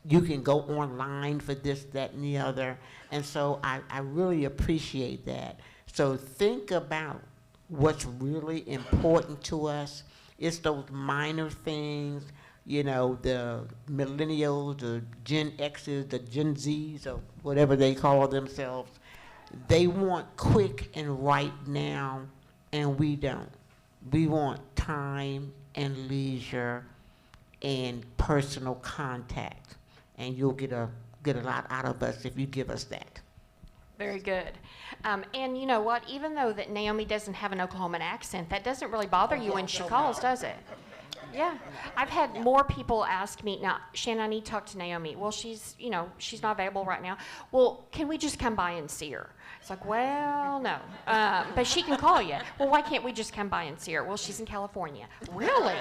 you can go online for this, that, and the other. And so I really appreciate that. So think about what's really important to us. It's those minor things, you know, the millennials, the Gen X's, the Gen Z's, or whatever they call themselves. They want quick and right now, and we don't. We want time and leisure and personal contact, and you'll get a lot out of us if you give us that. Very good. And you know what? Even though that Naomi doesn't have an Oklahoman accent, that doesn't really bother you when she calls, does it? Yeah. I've had more people ask me, now, Shannon, I need to talk to Naomi. Well, she's not available right now. Well, can we just come by and see her? It's like, well, no. But she can call you. Well, why can't we just come by and see her? Well, she's in California. Really?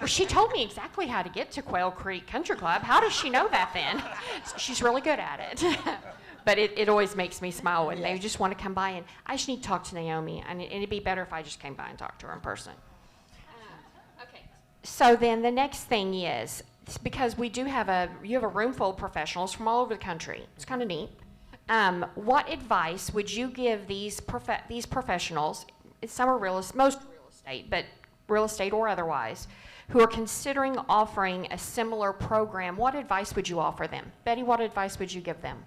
Well, she told me exactly how to get to Quail Creek Country Club. How does she know that then? She's really good at it. But it always makes me smile when they just want to come by, and I just need to talk to Naomi, and it'd be better if I just came by and talked to her in person. Okay. So then the next thing is, because you have a room full of professionals from all over the country. It's kind of neat. What advice would you give these professionals? Some are most real estate, but real estate or otherwise, who are considering offering a similar program. What advice would you offer them? Betty, what advice would you give them?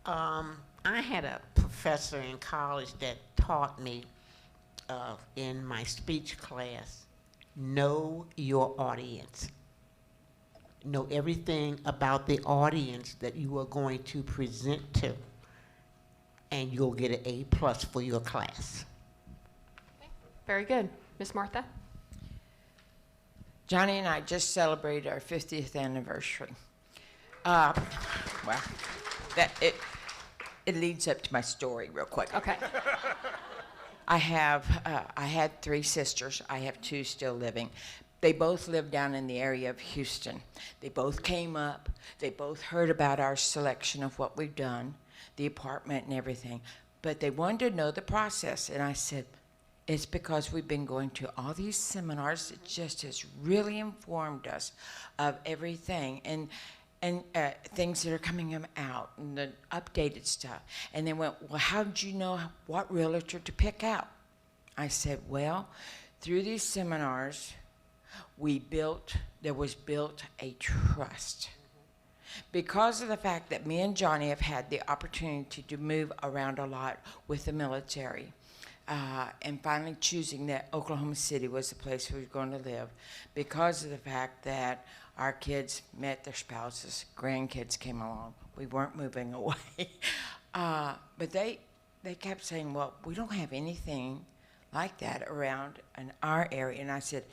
I had a professor in college that taught me in my speech class, know your audience. Know everything about the audience that you are going to present to, and you'll get an A+ for your class. Very good. Miss Martha? Johnny and I just celebrated our 50th anniversary. Well, it leads up to my story real quick. Okay. I had 3 sisters. I have 2 still living. They both live down in the area of Houston. They both came up. They both heard about our selection of what we've done, the apartment and everything. But they wanted to know the process. And I said, it's because we've been going to all these seminars. It just has really informed us of everything. And things that are coming out and the updated stuff. And they went, well, how did you know what realtor to pick out? I said, well, through these seminars, there was built a trust. Because of the fact that me and Johnny have had the opportunity to move around a lot with the military, and finally choosing that Oklahoma City was the place we were going to live, because of the fact that our kids met their spouses, grandkids came along. We weren't moving away. But they kept saying, well, we don't have anything like that around in our area. And I said,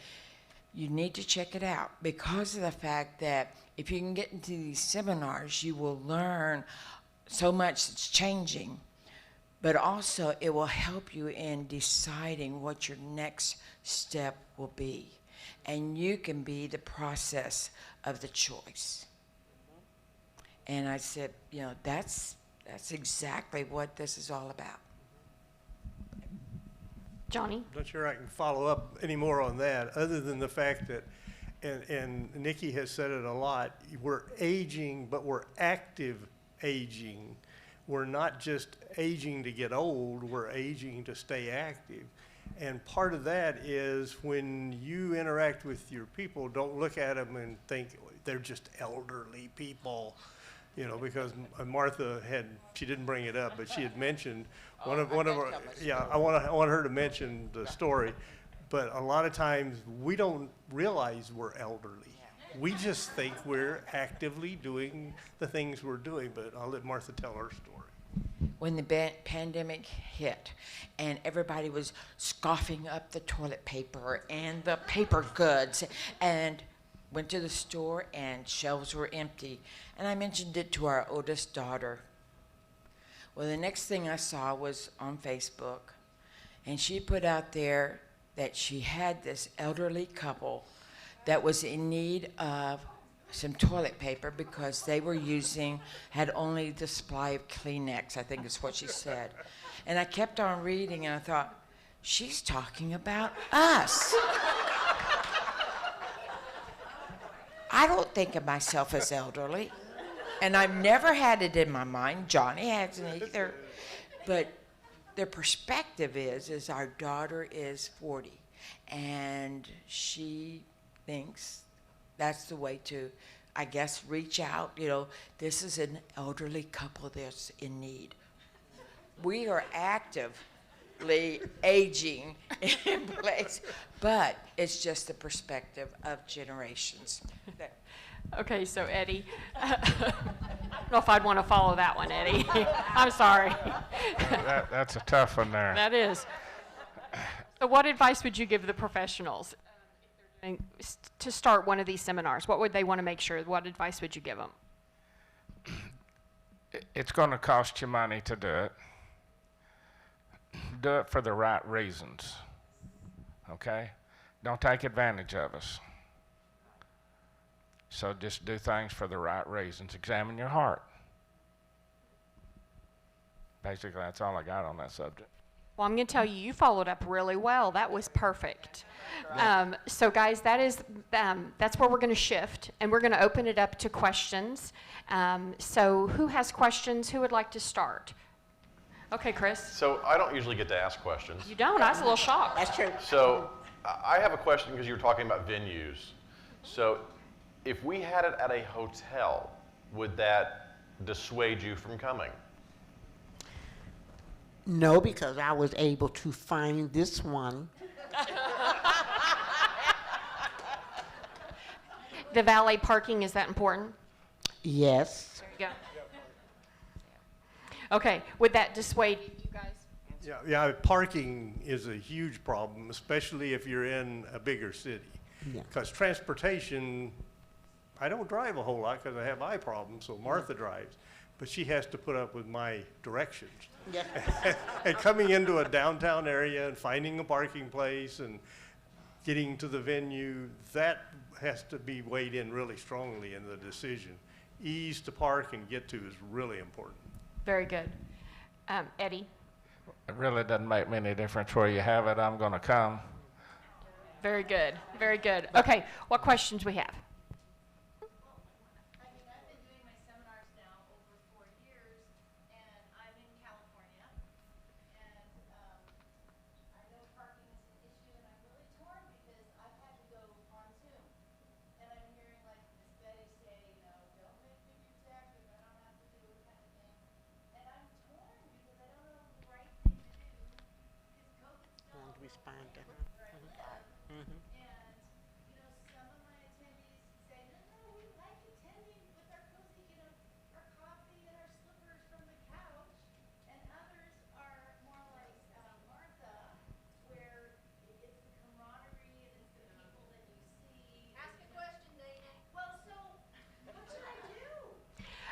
you need to check it out, because of the fact that if you can get into these seminars, you will learn so much that's changing. But also it will help you in deciding what your next step will be. And you can be the process of the choice. And I said, that's exactly what this is all about. Johnny? Not sure I can follow up any more on that, other than the fact that, and Nikki has said it a lot, we're aging, but we're active aging. We're not just aging to get old, we're aging to stay active. And part of that is when you interact with your people, don't look at them and think they're just elderly people, because Martha she didn't bring it up, but she had mentioned one of our, I want her to mention the story, but a lot of times we don't realize we're elderly. We just think we're actively doing the things we're doing, but I'll let Martha tell her story. When the pandemic hit and everybody was scoffing up the toilet paper and the paper goods, and went to the store and shelves were empty, and I mentioned it to our oldest daughter. Well, the next thing I saw was on Facebook, and she put out there that she had this elderly couple that was in need of some toilet paper because they were had only the supply of Kleenex, I think is what she said. And I kept on reading and I thought, she's talking about us. I don't think of myself as elderly, and I've never had it in my mind. Johnny hasn't either. But the perspective is our daughter is 40, and she thinks that's the way to, I guess, reach out. You know, this is an elderly couple that's in need. We are actively aging in place, but it's just the perspective of generations. Okay, so Eddie, I don't know if I'd want to follow that one, Eddie. I'm sorry. That's a tough one there. That is. So what advice would you give the professionals to start one of these seminars? What would they want to make sure? What advice would you give them? It's going to cost you money to do it. Do it for the right reasons, okay? Don't take advantage of us. So just do things for the right reasons. Examine your heart. Basically, that's all I got on that subject. Well, I'm going to tell you, you followed up really well. That was perfect. So, guys, that's where we're going to shift, and we're going to open it up to questions. So who has questions? Who would like to start? Okay, Chris. So I don't usually get to ask questions. You don't? I was a little shocked. That's true. So I have a question because you were talking about venues. So if we had it at a hotel, would that dissuade you from coming? No, because I was able to find this one. The valet parking, is that important? Yes. There you go. Okay, would that dissuade you guys? Yeah, parking is a huge problem, especially if you're in a bigger city. Yeah. Because transportation, I don't drive a whole lot because I have eye problems, so Martha drives. But she has to put up with my directions. Yeah. And coming into a downtown area and finding a parking place and getting to the venue, that has to be weighed in really strongly in the decision. Ease to park and get to is really important. Very good. Eddie? It really doesn't make me any difference where you have it. I'm going to come. Very good. Very good. Okay, what questions we have? Respond to her.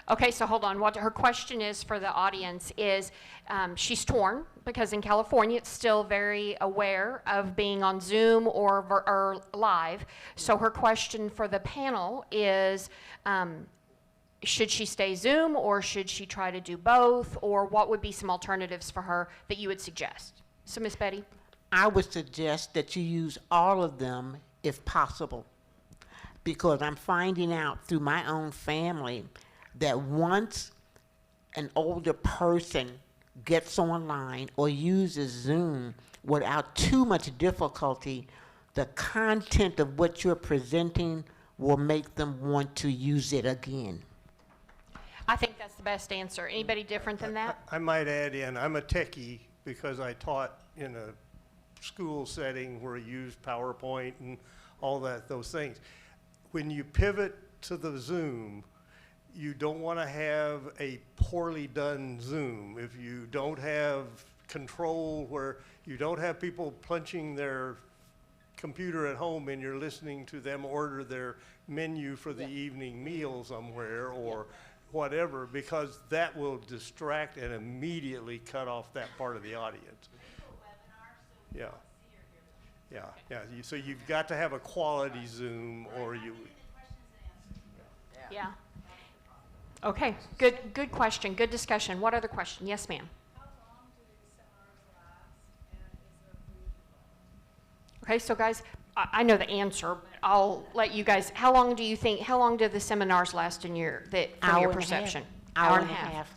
Okay, so hold on. What her question is for the audience is she's torn because in California it's still very aware of being on Zoom or live. So her question for the panel is should she stay Zoom or should she try to do both, or what would be some alternatives for her that you would suggest? So Miss Betty? I would suggest that you use all of them if possible, because I'm finding out through my own family that once an older person gets online or uses Zoom without too much difficulty, the content of what you're presenting will make them want to use it again. I think that's the best answer. Anybody different than that? I might add in, I'm a techie because I taught in a school setting where I used PowerPoint and all those things. When you pivot to the Zoom, you don't want to have a poorly done Zoom. If you don't have control, where you don't have people punching their computer at home and you're listening to them order their menu for the evening meal somewhere or whatever, because that will distract and immediately cut off that part of the audience. Yeah. Yeah, yeah. So you've got to have a quality Zoom, or you. Yeah. Okay, good question, good discussion. What other question? Yes, ma'am. How long do these seminars last, and is there food involved? Okay, so guys, I know the answer, but I'll let you guys, how long do the seminars last in from your perception? Hour and a half.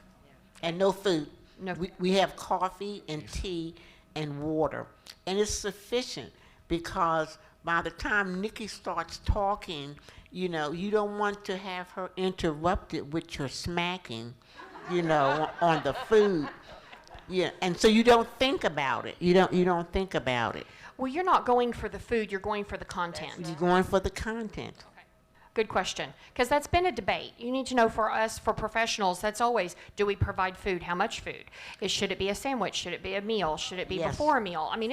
And no food. No. We have coffee and tea and water. And it's sufficient because by the time Nikki starts talking, you don't want to have her interrupted with your smacking, on the food. Yeah, and so you don't think about it. You don't think about it. Well, you're not going for the food, you're going for the content. You're going for the content. Good question, because that's been a debate. You need to know for us, for professionals, that's always, do we provide food? How much food? Should it be a sandwich? Should it be a meal? Should it be Yes. before a meal? I mean,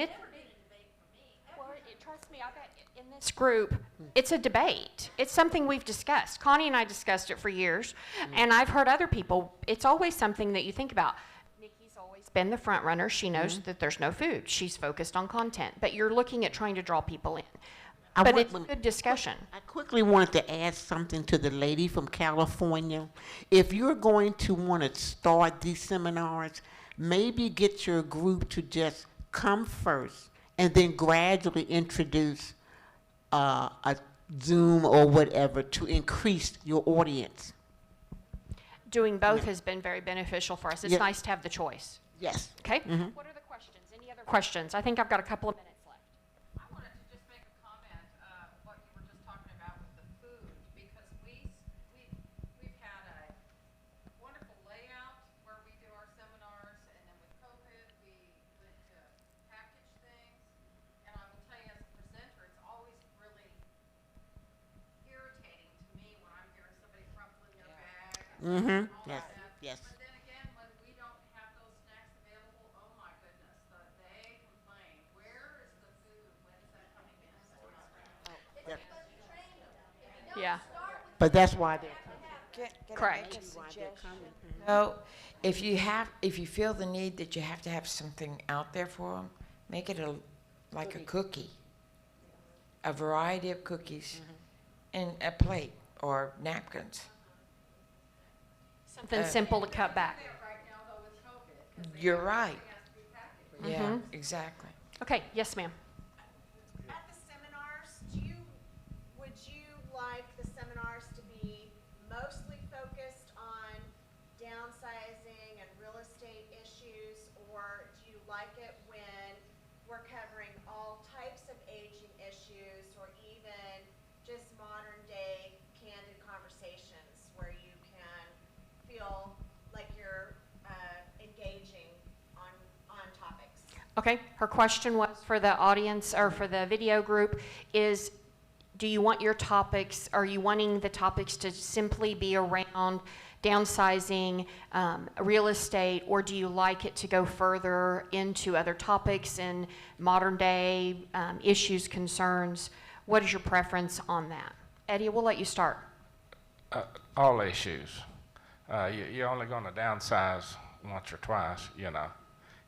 trust me, I bet in this group, it's a debate. It's something we've discussed. Connie and I discussed it for years, and I've heard other people, it's always something that you think about. Nikki's always been the front runner. She knows that there's no food. She's focused on content, but you're looking at trying to draw people in. But it's a good discussion. I quickly wanted to add something to the lady from California. If you're going to want to start these seminars, maybe get your group to just come first and then gradually introduce a Zoom or whatever to increase your audience. Doing both has been very beneficial for us. It's Yeah. nice to have the choice. Yes. Okay? What are the questions? Any other questions? I think I've got a couple of minutes left. I wanted to just make a comment, what you were just talking about with the food, because we've had a wonderful layout where we do our seminars, and then with COVID, we went to package things. And I will tell you, as a presenter, it's always really irritating to me when I'm hearing somebody ruffling their bag and all Yes. that. Yes. But then again, when we don't have those snacks available, oh my goodness, they complain. Where is the food? When is that coming in? Yeah. But that's why they're Correct. coming. No, if you feel the need that you have to have something out there for them, make it like a cookie, a variety of cookies, and a plate or napkins. Something simple to cut back. Right now, though, with COVID, 'cause You're right. everything has to be packaged. Yeah, exactly. Okay, yes, ma'am. At the seminars, would you like the seminars to be mostly focused on downsizing and real estate issues, or do you like it when we're covering all types of aging issues, or even just modern day candid conversations where you can feel like you're engaging on topics? Okay, her question was for the audience or for the video group is, do you want your topics, are you wanting the topics to simply be around downsizing, real estate, or do you like it to go further into other topics and modern day issues, concerns? What is your preference on that? Eddie, we'll let you start. All issues. You're only going to downsize once or twice,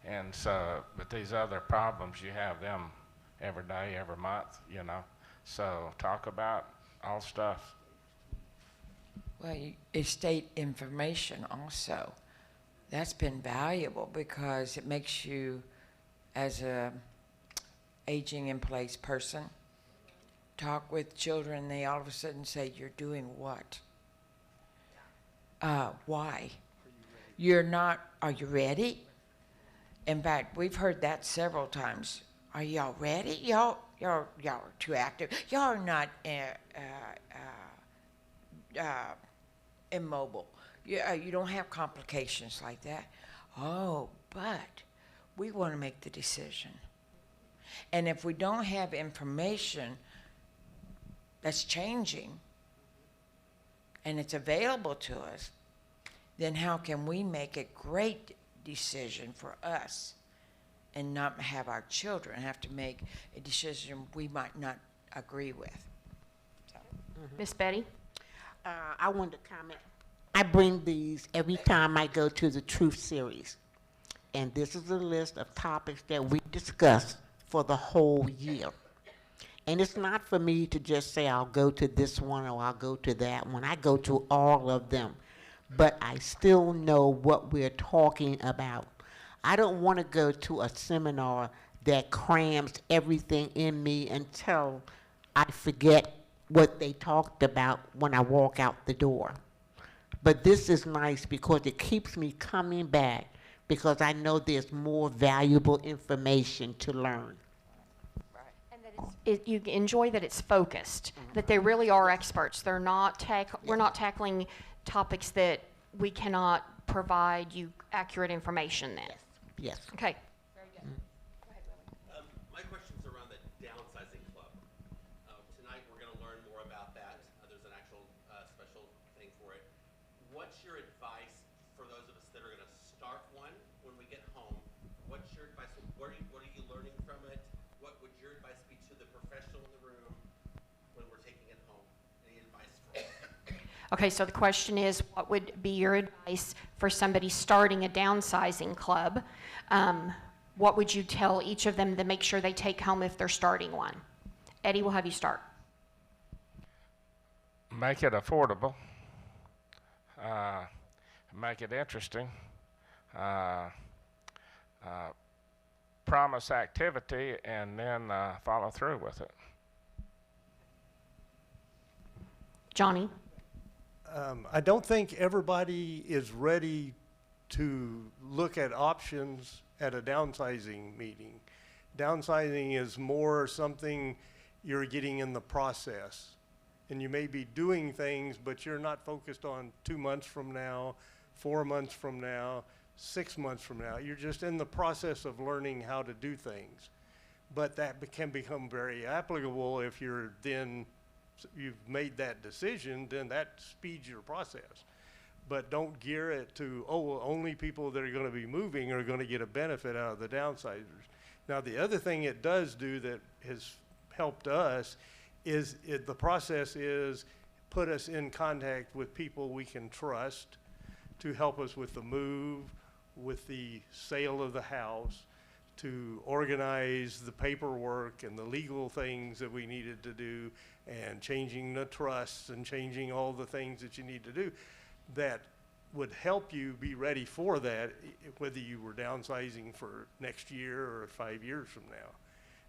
And so, but these other problems, you have them every day, every month, So talk about all stuff. Well, estate information also. That's been valuable because it makes you, as a aging in place person, talk with children. They all of a sudden say, "You're doing what? Why? You're not. Are you ready?" In fact, we've heard that several times. Are y'all ready? Y'all are too active. Y'all are not immobile. You don't have complications like that. Oh, but we want to make the decision. And if we don't have information that's changing and it's available to us, then how can we make a great decision for us and not have our children have to make a decision we might not agree with? Miss Betty? I wanted to comment. I bring these every time I go to the Truth Series. And this is a list of topics that we discuss for the whole year. And it's not for me to just say I'll go to this one or I'll go to that one. I go to all of them. But I still know what we're talking about. I don't want to go to a seminar that crams everything in me until I forget what they talked about when I walk out the door. But this is nice because it keeps me coming back because I know there's more valuable information to learn. And that you enjoy that it's focused, that they really are experts. They're not we're not tackling topics that we cannot provide you accurate information then. Yes. Okay. My question's around the downsizing club. Tonight we're going to learn more about that. There's an actual special thing for it. What's your advice for those of us that are going to start one when we get home? What's your advice? What are you learning from it? What would your advice be to the professional in the room when we're taking it home? Any advice for us? Okay, so the question is, what would be your advice for somebody starting a downsizing club? What would you tell each of them to make sure they take home if they're starting one? Eddie, we'll have you start. Make it affordable. Make it interesting. Promise activity and then follow through with it. Johnny? I don't think everybody is ready to look at options at a downsizing meeting. Downsizing is more something you're getting in the process. And you may be doing things, but you're not focused on 2 months from now, 4 months from now, 6 months from now. You're just in the process of learning how to do things. But that can become very applicable if you've made that decision, then that speeds your process. But don't gear it to, only people that are going to be moving are going to get a benefit out of the downsizers. Now, the other thing it does do that has helped us is the process is put us in contact with people we can trust to help us with the move, with the sale of the house, to organize the paperwork and the legal things that we needed to do, and changing the trusts and changing all the things that you need to do that would help you be ready for that, whether you were downsizing for next year or 5 years from now.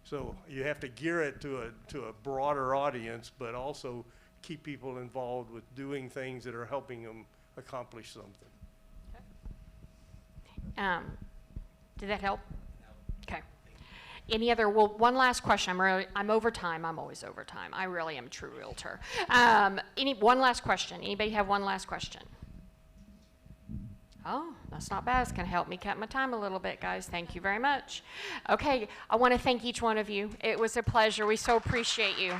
So you have to gear it to a broader audience, but also keep people involved with doing things that are helping them accomplish something. Did that help? Okay. Any other, one last question. I'm over time. I'm always over time. I really am a true realtor. One last question. Anybody have one last question? Oh, that's not bad. It's going to help me cut my time a little bit, guys. Thank you very much. Okay, I want to thank each one of you. It was a pleasure. We so appreciate you.